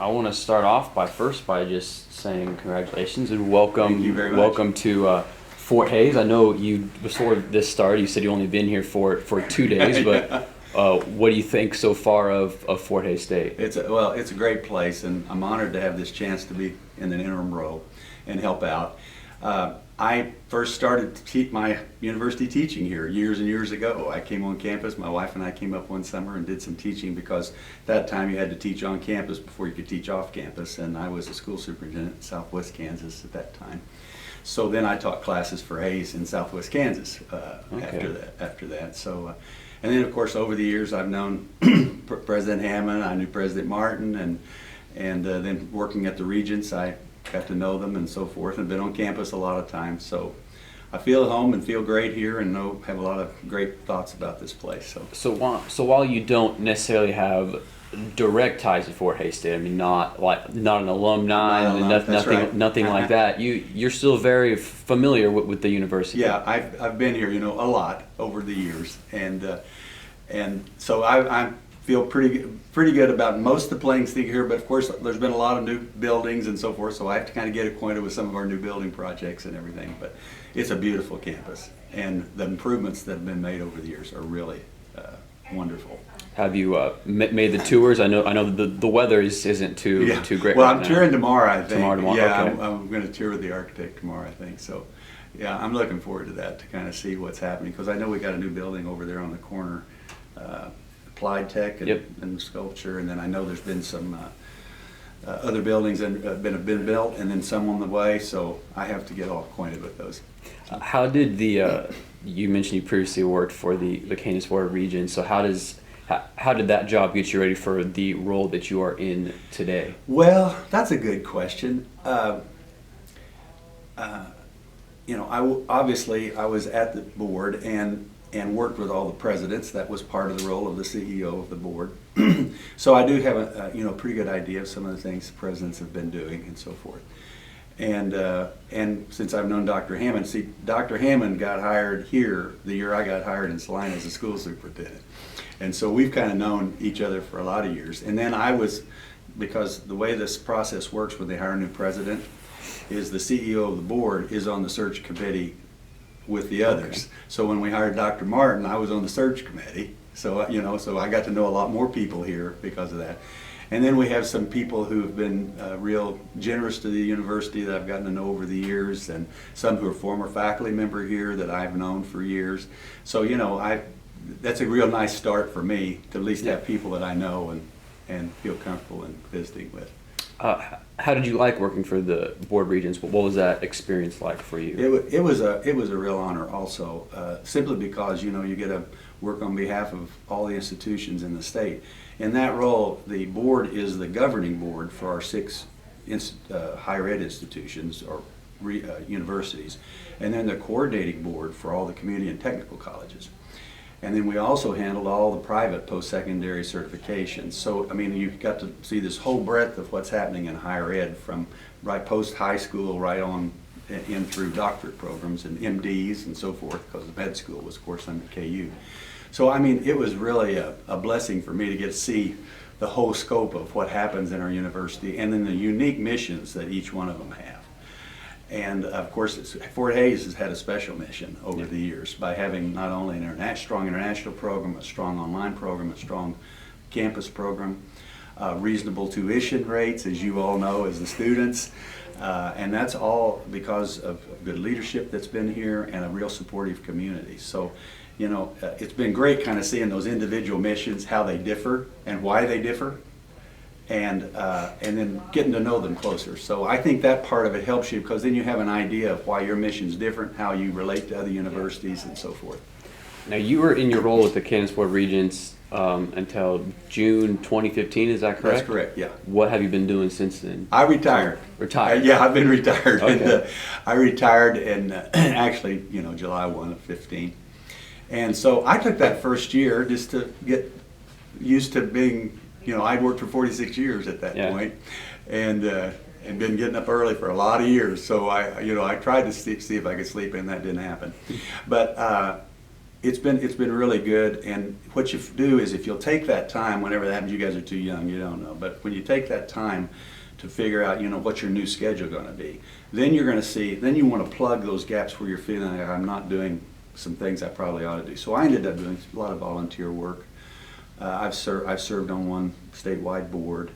I want to start off by just saying congratulations and welcome. Thank you very much. Welcome to Fort Hays. I know you before this started. You said you only been here for 2 days, but what do you think so far of Fort Hays State? It's a great place, and I'm honored to have this chance to be in an interim role and help out. I first started my university teaching here years and years ago. I came on campus. My wife and I came up one summer and did some teaching because at that time you had to teach on campus before you could teach off campus, and I was a school superintendent in Southwest Kansas at that time. So then I taught classes for Hays in Southwest Kansas after that. So, and then of course over the years I've known President Hammond. I knew President Martin, and then working at the Regents, I got to know them and so forth, and been on campus a lot of times. So I feel at home and feel great here, and have a lot of great thoughts about this place. So while you don't necessarily have direct ties to Fort Hays State, I mean not an alumni, nothing like that. You're still very familiar with the university. Yeah, I've been here, a lot over the years, and so I feel pretty good about most of the things here. But of course, there's been a lot of new buildings and so forth, so I have to kind of get acquainted with some of our new building projects and everything. But it's a beautiful campus, and the improvements that have been made over the years are really wonderful. Have you made the tours? I know the weather isn't too great. Well, right I'm now. touring tomorrow, I think. Tomorrow. Yeah, okay. I'm going to tour with the architect tomorrow, I think. So, yeah, I'm looking forward to that, to kind of see what's happening, because I know we got a new building over there on the corner, Applied Tech and Sculpture, and then I know there's been some other buildings that have been built, and then some on the way. So I have to get all acquainted with those. How did you mentioned you previously worked for the Kansas Board of Regents, so how did that job get you ready for the role that you are in today? Well, that's a good question. Obviously I was at the board and worked with all the presidents. That was part of the role of the CEO of the board. So I do have a pretty good idea of some of the things the presidents have been doing and so forth. And since I've known Dr. Hammond, Dr. Hammond got hired here the year I got hired in Salina as a school superintendent. And so we've kind of known each other for a lot of years. And then because the way this process works when they hire a new president is the CEO of the board is on the search committee with the others. Okay. So when we hired Dr. Martin, I was on the search committee. So, so I got to know a lot more people here because of that. And then we have some people who have been real generous to the university that I've gotten to know over the years, and some who are former faculty member here that I've known for years. So, that's a real nice start for me to at least have people that I know and feel comfortable in visiting with. How did you like working for the Board of Regents? What was that experience like for you? It was a real honor also, simply because you get to work on behalf of all the institutions in the state. In that role, the board is the governing board for our 6 higher ed institutions or universities, and then the coordinating board for all the community and technical colleges. And then we also handled all the private post-secondary certifications. So, you got to see this whole breadth of what's happening in higher ed, from right post-high school right on in through doctorate programs and MDs and so forth, because the med school was, of course, under KU. So, it was really a blessing for me to get to see the whole scope of what happens in our university, and then the unique missions that each one of them have. And of course, Fort Hays has had a special mission over the years by having not only a strong international program, a strong online program, a strong campus program, reasonable tuition rates, as you all know as the students, and that's all because of good leadership that's been here and a real supportive community. So, it's been great kind of seeing those individual missions, how they differ and why they differ, and then getting to know them closer. So I think that part of it helps you, because then you have an idea of why your mission's different, how you relate to other universities and so forth. Now, you were in your role with the Kansas Board of Regents until June 2015, is that correct? That's correct, yeah. What have you been doing since then? I retired. Retired? Yeah, I've been retired. Okay. And, I retired in actually, July 1 of 15. And so I took that first year just to get used to being, I'd worked for 46 years at that point, and been getting up early for a lot of years. So I tried to see if I could sleep in. That didn't happen. But It's been really good, and what you do is if you'll take that time, whenever that happens, you guys are too young, you don't know, but when you take that time to figure out, what's your new schedule going to be, then you're going to see, then you want to plug those gaps where you're feeling like I'm not doing some things I probably ought to do. So I ended up doing a lot of volunteer work. I've served on one statewide board,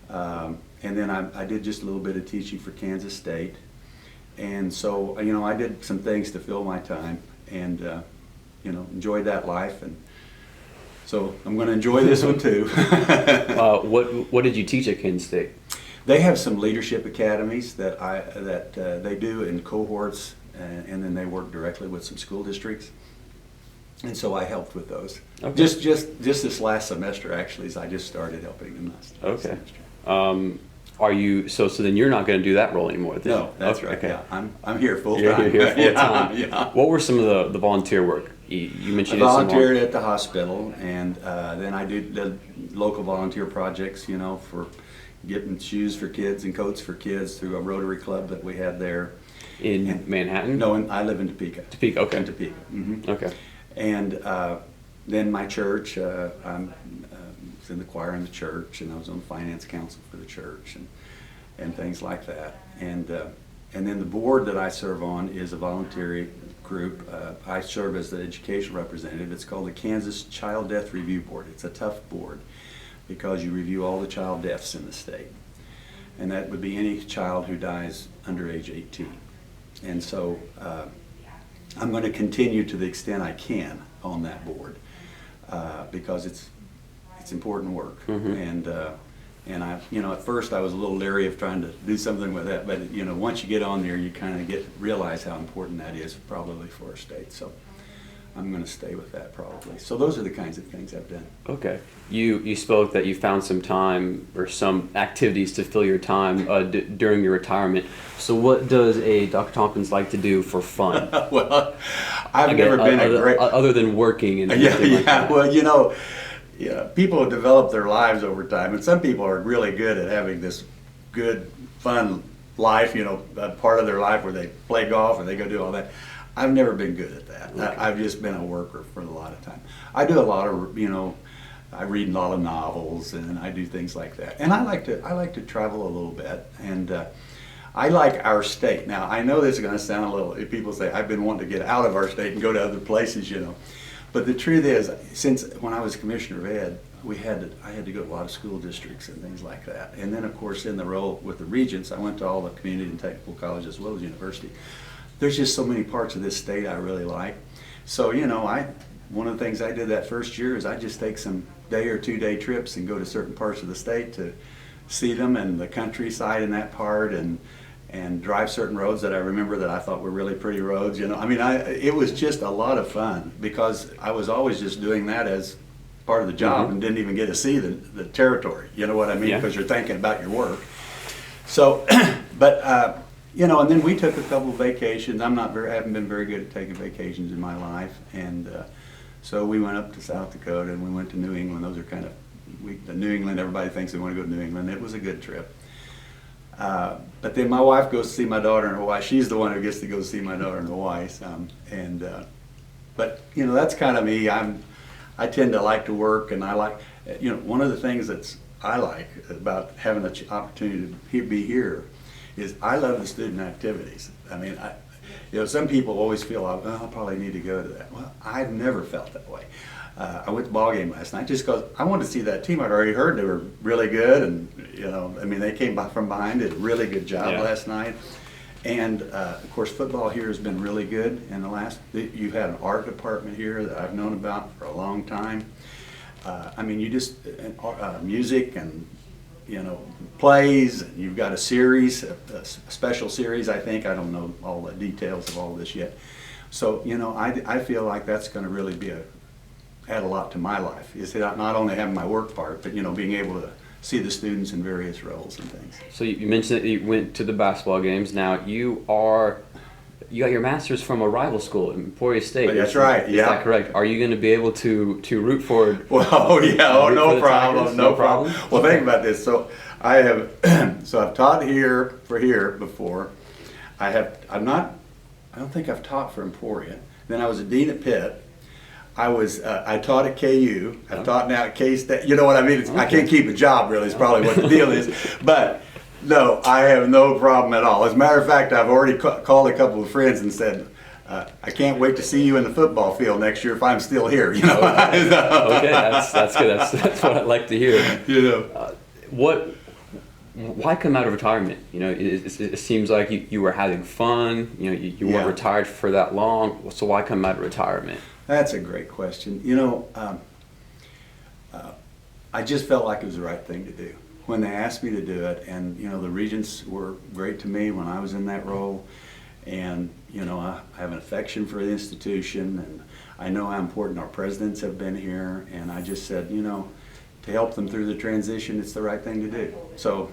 and then I did just a little bit of teaching for Kansas State, and so I did some things to fill my time, and enjoyed that life, and so I'm going to enjoy this one too. What did you teach at Kansas State? They have some leadership academies that they do in cohorts, and then they work directly with some school districts, and so I helped with those. Okay. Just this last semester, actually, as I just started helping them last semester. Are you so then you're not going to do that role anymore? Then? No, that's right. Okay. Yeah, I'm here full time. You're here full time. Yeah. What were some of the volunteer work? You mentioned I volunteered at the hospital, and then I did local volunteer projects, for getting shoes for kids and coats for kids through a Rotary Club that we had there. In Manhattan? No, I live in Topeka. Topeka, okay. In Topeka. Mm-hmm. Okay. And then my church, I was in the choir in the church, and I was on the finance council for the church, and things like that. And then the board that I serve on is a voluntary group. I serve as the education representative. It's called the Kansas Child Death Review Board. It's a tough board because you review all the child deaths in the state. And that would be any child who dies under age 18. And so I'm going to continue to the extent I can on that board because it's important work. Mm-hmm. And I, at first I was a little leery of trying to do something with that, but once you get on there, you kind of realize how important that is probably for our state. So I'm going to stay with that probably. So those are the kinds of things I've done. Okay. You spoke that you found some time or some activities to fill your time during your retirement. So what does a Dr. Tompkins like to do for fun? Well, I've never been a great... Other than working and yeah, like that. Well, people have developed their lives over time, and some people are really good at having this good, fun life, a part of their life where they play golf or they go do all that. I've never been good at that. Okay. I've just been a worker for a lot of time. I do a lot of, I read a lot of novels, and I do things like that. And I like to travel a little bit, and I like our state. Now, I know this is going to sound a little, people say, I've been wanting to get out of our state and go to other places, But the truth is, since when I was Commissioner of Ed, I had to go to a lot of school districts and things like that. And then, of course, in the role with the Regents, I went to all the community and technical colleges as well as university. There's just so many parts of this state I really like. So, one of the things I did that first year is I just take some day or 2 day trips and go to certain parts of the state to see them and the countryside in that part, and drive certain roads that I remember that I thought were really pretty roads. It was just a lot of fun because I was always just doing that as part of the job. Mm-hmm. And didn't even get to see the territory. You know what I mean? Yeah. Because you're thinking about your work. So, but and then we took a couple of vacations. I haven't been very good at taking vacations in my life, and so we went up to South Dakota and we went to New England. Those are kind of New England. Everybody thinks they want to go to New England. It was a good trip. But then my wife goes to see my daughter in Hawaii. She's the one who gets to go see my daughter in Hawaii. But that's kind of me. I tend to like to work, and I like, one of the things I like about having the opportunity to be here is I love the student activities. Some people always feel like, I'll probably need to go to that. Well, I've never felt that way. I went to the ball game last night just because I wanted to see that team. I'd already heard they were really good, and they came from behind, did a really good job last night. And of course, football here has been really good in the last. You've had an art department here that I've known about for a long time. Music and plays. And you've got a series, a special series. I think I don't know all the details of all this yet. So I feel like that's going to really add a lot to my life. Is not only having my work part, but being able to see the students in various roles and things. So you mentioned that you went to the basketball games. Now you got your master's from a rival school, Emporia State. That's right. Is that correct? Are you going to be able to root for? Well, no problem. No problem. Well, think about this. So I have. So I've taught here before. I don't think I've taught for Emporia. Then I was a dean at Pitt. I taught at KU. I've taught now at K-State. You know what I mean? I can't keep a job, really, is probably what the deal is. But no, I have no problem at all. As a matter of fact, I've already called a couple of friends and said, I can't wait to see you in the football field next year if I'm still here. You know. Okay, that's good. That's what I'd like to hear. You know. Why come out of retirement? You know, it seems like you were having fun. You know, you weren't retired for that long. So why come out of retirement? That's a great question. You know, I just felt like it was the right thing to do when they asked me to do it. And you know, the regents were great to me when I was in that role. And you know, I have an affection for the institution, and I know how important our presidents have been here. And I just said, you know, to help them through the transition, it's the right thing to do. So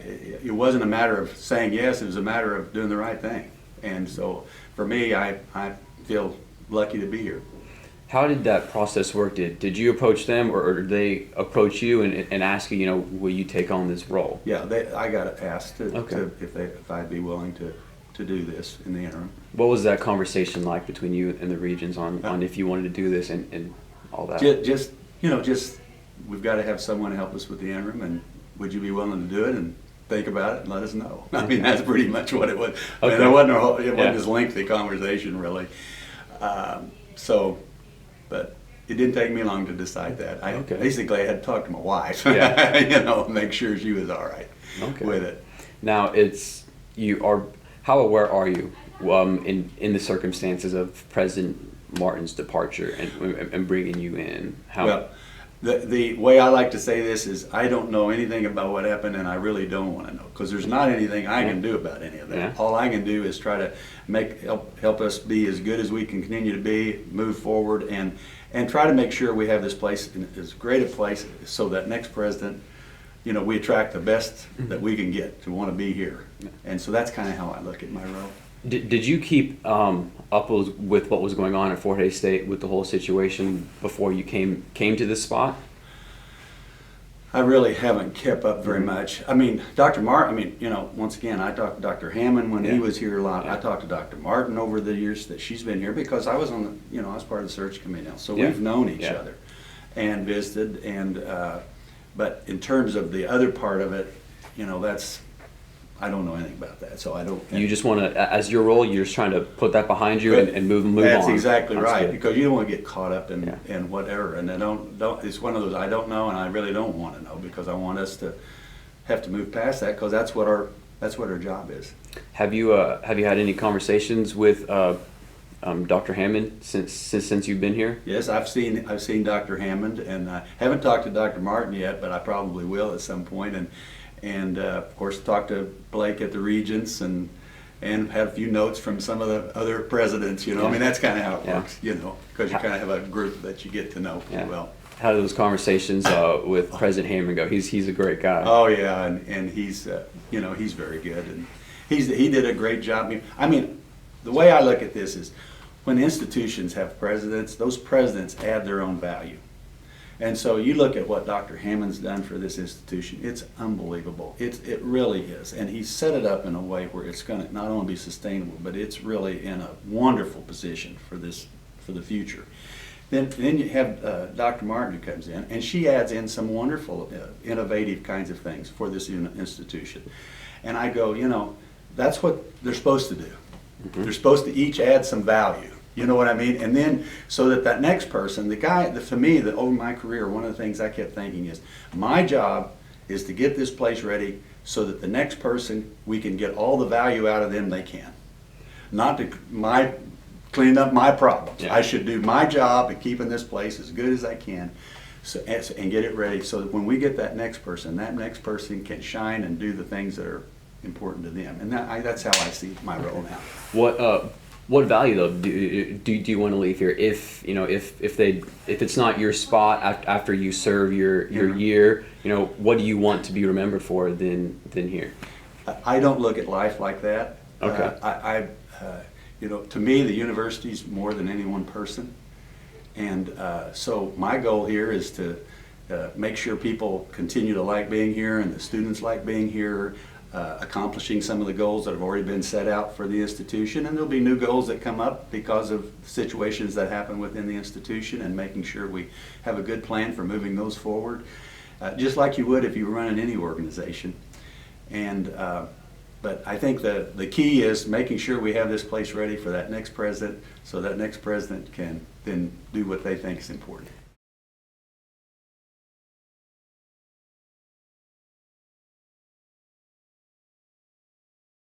it wasn't a matter of saying yes, it was a matter of doing the right thing. And so for me, I feel lucky to be here. How did that process work? Did you approach them, or did they approach you and ask you, you know, will you take on this role? Yeah, I got asked if I'd be willing to do this in the interim. What was that conversation like between you and the regions on if you wanted to do this and all that? Just we've got to have someone help us with the interim, and would you be willing to do it and think about it and let us know? I mean, that's pretty much what it was. Okay. I mean, it wasn't this lengthy conversation, really. But it didn't take me long to decide that. Basically, I had to talk to my wife, you know, make sure she was all right with it. Now, how aware are you in the circumstances of President Martin's departure and bringing you in? Well, the way I like to say this is I don't know anything about what happened, and I really don't want to know, because there's not anything I can do about any of that. Yeah. All I can do is try to help us be as good as we can continue to be, move forward, and try to make sure we have this place in as great a place so that next president, you know, we attract the best that we can get to want to be here. And so that's kind of how I look at my role. Did you keep up with what was going on at Fort Hays State with the whole situation before you came to this spot? I really haven't kept up very much. I mean, Dr. Martin, you know, once again, I talked to Dr. Hammond when he was here a lot. I talked to Dr. Martin over the years that she's been here, because I was on the, you know, I was part of the search committee now. So we've known each other and visited. And but in terms of the other part of it, you know, I don't know anything about that, so I don't. You just want to, as your role, you're just trying to put that behind you and move on. That's exactly right, because you don't want to get caught up in whatever. And I don't. It's one of those I don't know, and I really don't want to know, because I want us to have to move past that, because that's what our job is. Have you had any conversations with Dr. Hammond since you've been here? Yes, I've seen Dr. Hammond, and I haven't talked to Dr. Martin yet, but I probably will at some point. And of course, talked to Blake at the Regents, and had a few notes from some of the other presidents. You know, I mean, that's kind of how it works. You know, because you kind of have a group that you get to know pretty well. How do those conversations with President Hammond go? He's a great guy. Oh yeah, and he's you know, he's very good, and he did a great job. I mean, the way I look at this is, when institutions have presidents, those presidents add their own value. And so you look at what Dr. Hammond's done for this institution, it's unbelievable. It really is. And he set it up in a way where it's going to not only be sustainable, but it's really in a wonderful position for the future. Then you have Dr. Martin, who comes in, and she adds in some wonderful, innovative kinds of things for this institution. And I go, you know, that's what they're supposed to do. They're supposed to each add some value. You know what I mean? And then, so that next person, for me, over my career, one of the things I kept thinking is, my job is to get this place ready so that the next person, we can get all the value out of them they can. Not to clean up my problems. I should do my job at keeping this place as good as I can, and get it ready so that when we get that next person can shine and do the things that are important to them. And that's how I see my role now. What value though do you want to leave here? If you know, if it's not your spot after you serve your year, you know, what do you want to be remembered for than here? I don't look at life like that. Okay. You know, to me, the university's more than any one person, and so my goal here is to make sure people continue to like being here, and the students like being here. accomplishing some of the goals that have already been set out for the institution, and there'll be new goals that come up because of situations that happen within the institution, and making sure we have a good plan for moving those forward, just like you would if you were running any organization. And but I think the key is making sure we have this place ready for that next president, so that next president can then do what they think is important.